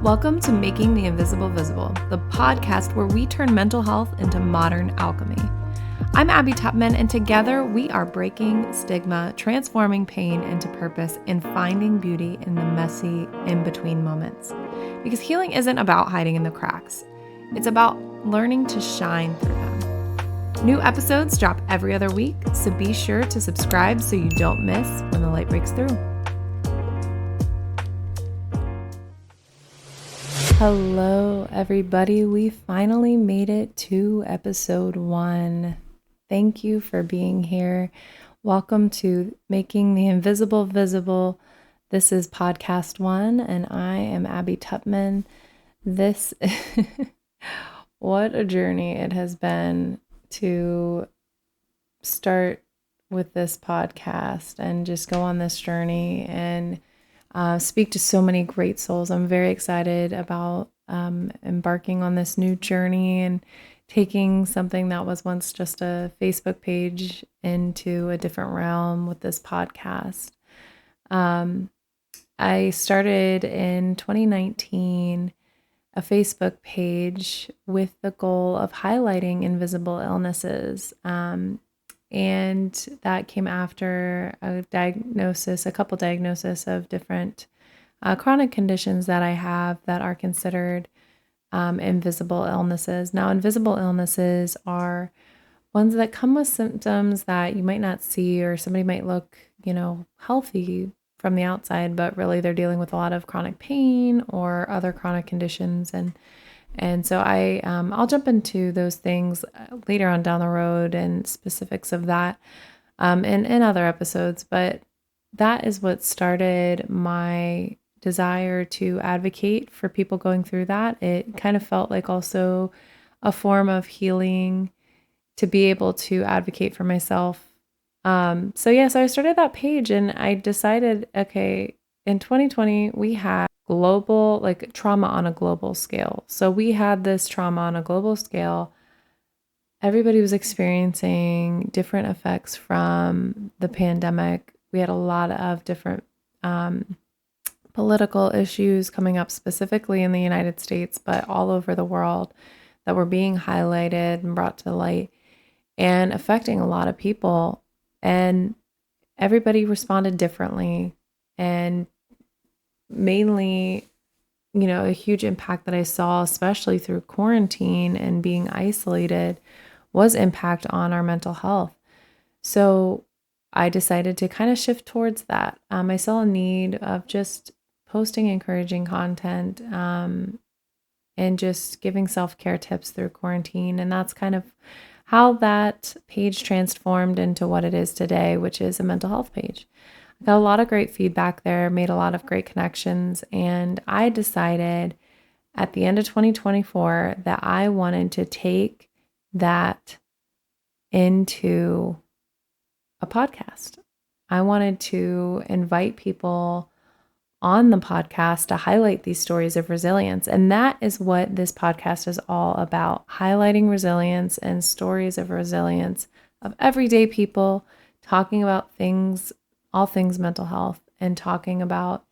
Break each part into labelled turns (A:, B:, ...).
A: Welcome to Making the Invisible Visible, the podcast where we turn mental health into modern alchemy. I'm Abby Tupman, and together we are breaking stigma, transforming pain into purpose, and finding beauty in the messy in-between moments. Because healing isn't about hiding in the cracks. It's about learning to shine through them. New episodes drop every other week, so be sure to subscribe so you don't miss when the light breaks through. Hello, everybody. We finally made it to episode 1. Thank you for being here. Welcome to Making the Invisible Visible. This is podcast 1, and I am Abby Tupman. What a journey it has been to start with this podcast and just go on this journey and speak to so many great souls. I'm very excited about embarking on this new journey and taking something that was once just a Facebook page into a different realm with this podcast. I started in 2019 a Facebook page with the goal of highlighting invisible illnesses. And that came after a couple diagnoses of different chronic conditions that I have that are considered invisible illnesses. Now, invisible illnesses are ones that come with symptoms that you might not see, or somebody might look, healthy from the outside, but really they're dealing with a lot of chronic pain or other chronic conditions. And so I'll jump into those things later on down the road and specifics of that in other episodes. But that is what started my desire to advocate for people going through that. It kind of felt like also a form of healing to be able to advocate for myself. So I started that page, and I decided, okay, in 2020, we had global, trauma on a global scale. So we had this trauma on a global scale. Everybody was experiencing different effects from the pandemic. We had a lot of different political issues coming up specifically in the United States, but all over the world that were being highlighted and brought to light and affecting a lot of people. And everybody responded differently. And mainly, a huge impact that I saw, especially through quarantine and being isolated, was impact on our mental health. So I decided to kind of shift towards that. I saw a need of just posting encouraging content and just giving self-care tips through quarantine. And that's kind of how that page transformed into what it is today, which is a mental health page. Got a lot of great feedback there, made a lot of great connections, and I decided at the end of 2024 that I wanted to take that into a podcast. I wanted to invite people on the podcast to highlight these stories of resilience, and that is what this podcast is all about, highlighting resilience and stories of resilience of everyday people, talking about all things mental health, and talking about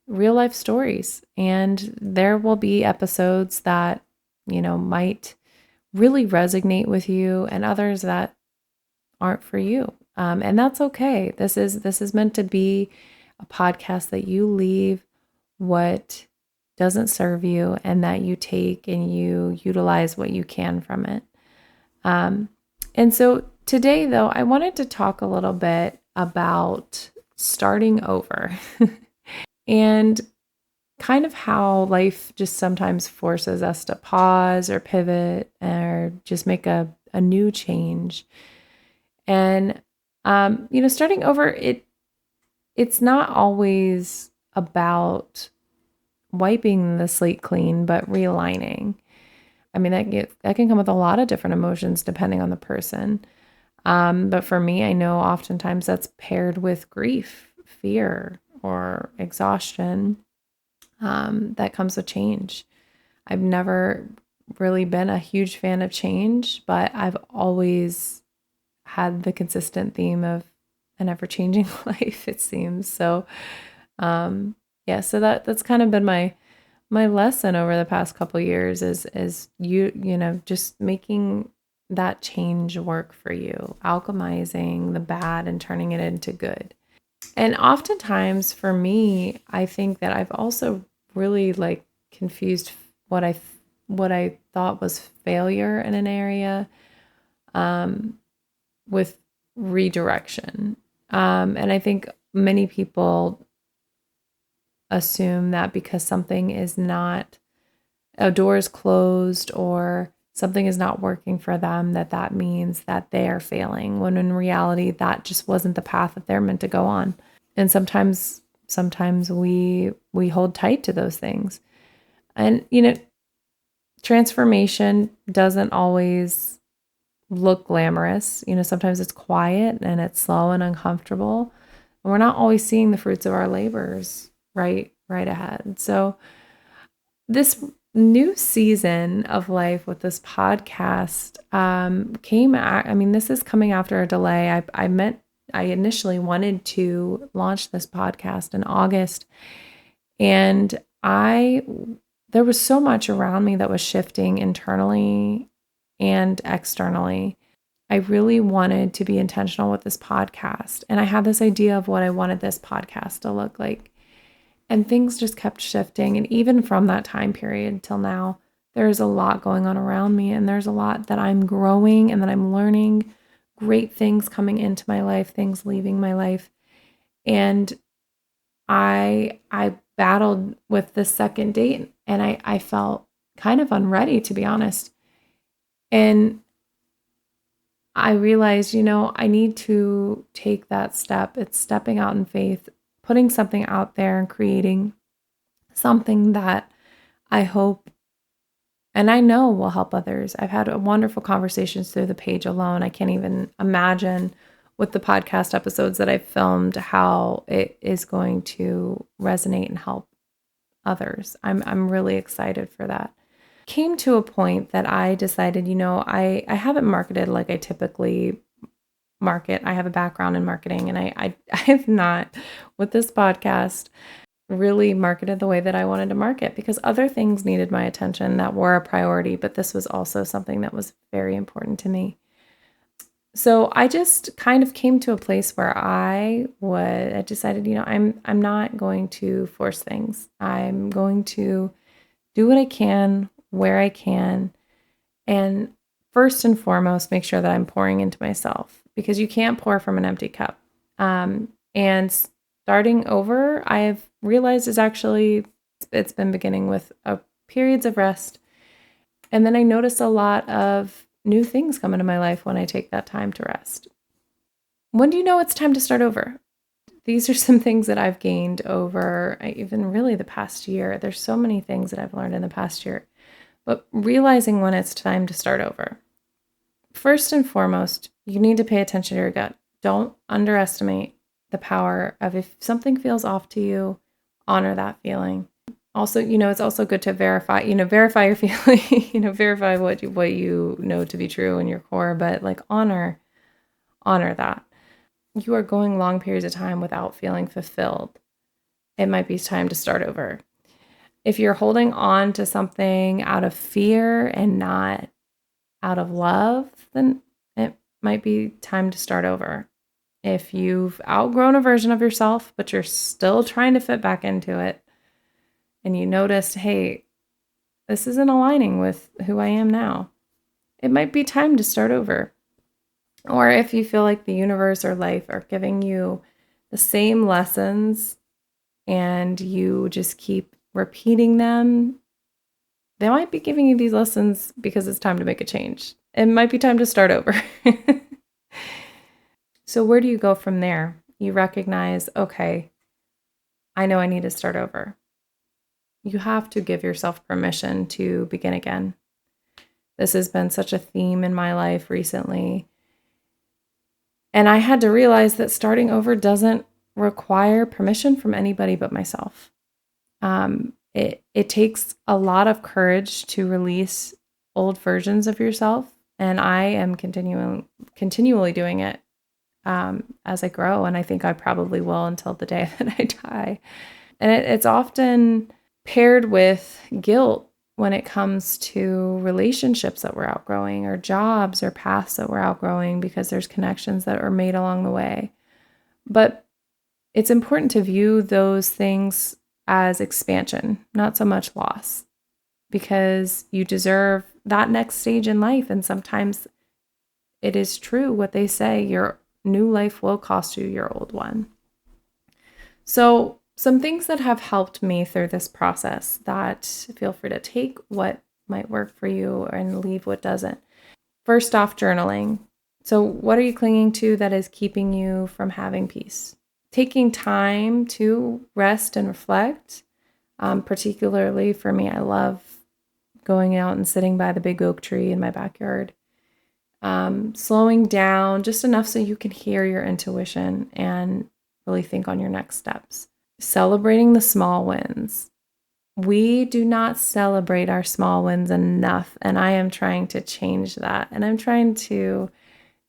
A: real life stories. And there will be episodes that, might really resonate with you, and others that aren't for you. And that's okay. This is meant to be a podcast that you leave what doesn't serve you, and that you take and you utilize what you can from it. And so today, though, I wanted to talk a little bit about starting over and kind of how life just sometimes forces us to pause or pivot or just make a new change. And, starting over, it's not always about wiping the slate clean, but realigning. I mean, that can come with a lot of different emotions depending on the person. But for me, I know oftentimes that's paired with grief, fear, or exhaustion that comes with change. I've never really been a huge fan of change, but I've always had the consistent theme of an ever-changing life, it seems. So, so that's kind of been my my lesson over the past couple years is just making that change work for you, alchemizing the bad and turning it into good. And oftentimes for me, I think that I've also really like confused what I thought was failure in an area with redirection. And I think many people assume that because something is not, a door is closed or something is not working for them, that means that they are failing, when in reality, that just wasn't the path that they're meant to go on. And sometimes we hold tight to those things. And, transformation doesn't always look glamorous. Sometimes it's quiet and it's slow and uncomfortable. And we're not always seeing the fruits of our labors right ahead. So this new season of life with this podcast this is coming after a delay. I initially wanted to launch this podcast in August, and there was so much around me that was shifting internally and externally. I really wanted to be intentional with this podcast, and I had this idea of what I wanted this podcast to look like. And things just kept shifting. And even from that time period till now, there's a lot going on around me. And there's a lot that I'm growing and that I'm learning, great things coming into my life, things leaving my life. And I battled with the second date, and I felt kind of unready, to be honest. And I realized, I need to take that step. It's stepping out in faith, putting something out there and creating something that I hope and I know will help others. I've had wonderful conversations through the page alone. I can't even imagine with the podcast episodes that I've filmed how it is going to resonate and help others. I'm really excited for that. Came to a point that I decided, I haven't marketed like I typically market. I have a background in marketing, and I have not, with this podcast, really marketed the way that I wanted to market, because other things needed my attention that were a priority, but this was also something that was very important to me. So I just kind of came to a place where I decided, I'm not going to force things. I'm going to do what I can, where I can, and first and foremost, make sure that I'm pouring into myself, because you can't pour from an empty cup. And starting over, I've realized it's been beginning with periods of rest. And then I notice a lot of new things come into my life when I take that time to rest. When do you know it's time to start over? These are some things that I've gained over even really the past year. There's so many things that I've learned in the past year, but realizing when it's time to start over. First and foremost, you need to pay attention to your gut. Don't underestimate the power of, if something feels off to you, honor that feeling. Also, it's also good to verify your feeling, verify what you know to be true in your core, but like honor that. You are going long periods of time without feeling fulfilled. It might be time to start over. If you're holding on to something out of fear and not out of love, then it might be time to start over. If you've outgrown a version of yourself, but you're still trying to fit back into it, and you noticed, hey, this isn't aligning with who I am now, it might be time to start over. Or if you feel like the universe or life are giving you the same lessons and you just keep repeating them, they might be giving you these lessons because it's time to make a change. It might be time to start over. So where do you go from there? You recognize, okay, I know I need to start over. You have to give yourself permission to begin again. This has been such a theme in my life recently. And I had to realize that starting over doesn't require permission from anybody but myself. It takes a lot of courage to release old versions of yourself, and I am continually doing it as I grow, and I think I probably will until the day that I die. And it's often paired with guilt when it comes to relationships that we're outgrowing, or jobs or paths that we're outgrowing, because there's connections that are made along the way. But it's important to view those things as expansion, not so much loss, because you deserve that next stage in life. And sometimes it is true what they say, your new life will cost you your old one. So some things that have helped me through this process, that feel free to take what might work for you and leave what doesn't. First off, journaling. So what are you clinging to that is keeping you from having peace? Taking time to rest and reflect. Particularly for me, I love going out and sitting by the big oak tree in my backyard. Slowing down just enough so you can hear your intuition and really think on your next steps. Celebrating the small wins. We do not celebrate our small wins enough, and I am trying to change that. And I'm trying to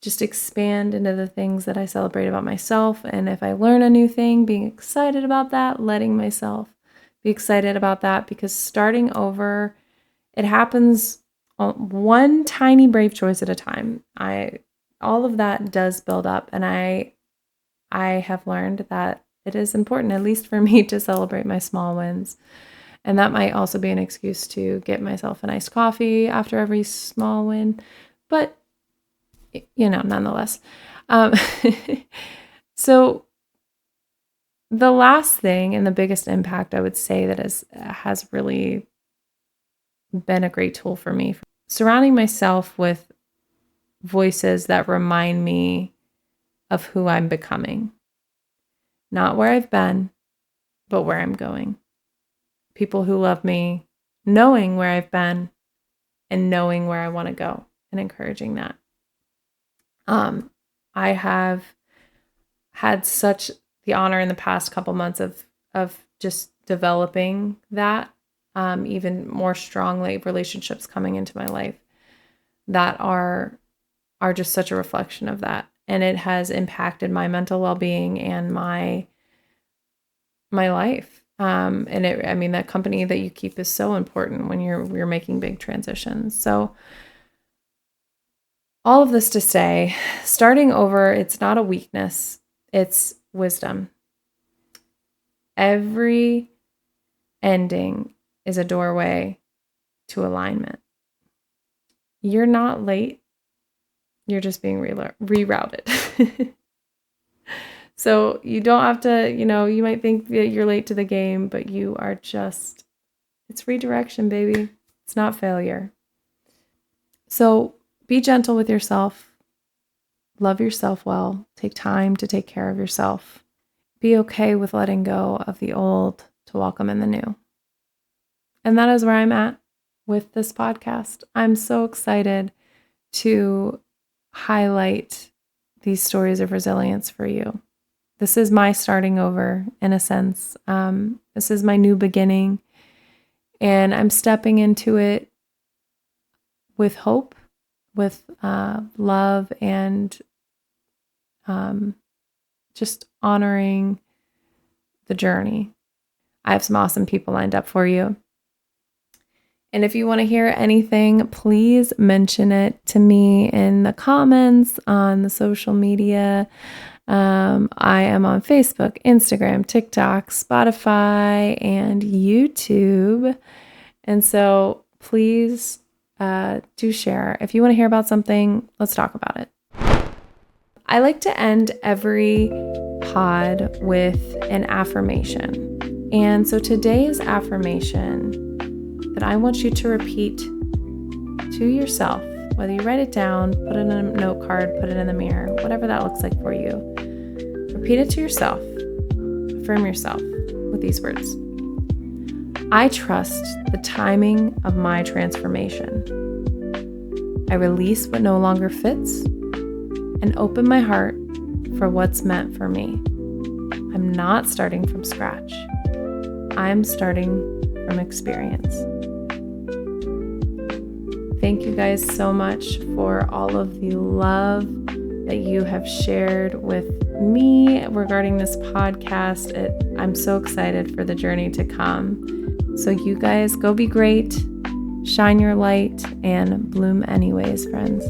A: just expand into the things that I celebrate about myself. And if I learn a new thing, being excited about that, letting myself be excited about that, because starting over, it happens one tiny brave choice at a time. All of that does build up, and I have learned that it is important, at least for me, to celebrate my small wins. And that might also be an excuse to get myself an iced coffee after every small win. But, nonetheless. So the last thing and the biggest impact I would say that has really been a great tool for me, surrounding myself with voices that remind me of who I'm becoming. Not where I've been, but where I'm going. People who love me, knowing where I've been and knowing where I want to go, and encouraging that. I have had such the honor in the past couple months of just developing that, even more strongly, relationships coming into my life that are just such a reflection of that. And it has impacted my mental well-being and my life. That company that you keep is so important when you're making big transitions. So all of this to say, starting over, it's not a weakness, it's wisdom. Every ending is a doorway to alignment. You're not late. You're just being rerouted. So you don't have to, you might think that you're late to the game, but you are just, it's redirection, baby. It's not failure. So be gentle with yourself. Love yourself well. Take time to take care of yourself. Be okay with letting go of the old to welcome in the new. And that is where I'm at with this podcast. I'm so excited to highlight these stories of resilience for you. This is my starting over, in a sense. This is my new beginning, and I'm stepping into it with hope, with love, and just honoring the journey. I have some awesome people lined up for you. And if you want to hear anything, please mention it to me in the comments on the social media. I am on Facebook, Instagram, TikTok, Spotify, and YouTube. And so please do share. If you want to hear about something, let's talk about it. I like to end every pod with an affirmation. And so today's affirmation that I want you to repeat to yourself, whether you write it down, put it in a note card, put it in the mirror, whatever that looks like for you. Repeat it to yourself. Affirm yourself with these words. I trust the timing of my transformation. I release what no longer fits and open my heart for what's meant for me. I'm not starting from scratch. I'm starting from experience. Thank you guys so much for all of the love that you have shared with me regarding this podcast. I'm so excited for the journey to come. So you guys go be great, shine your light, and bloom anyways, friends.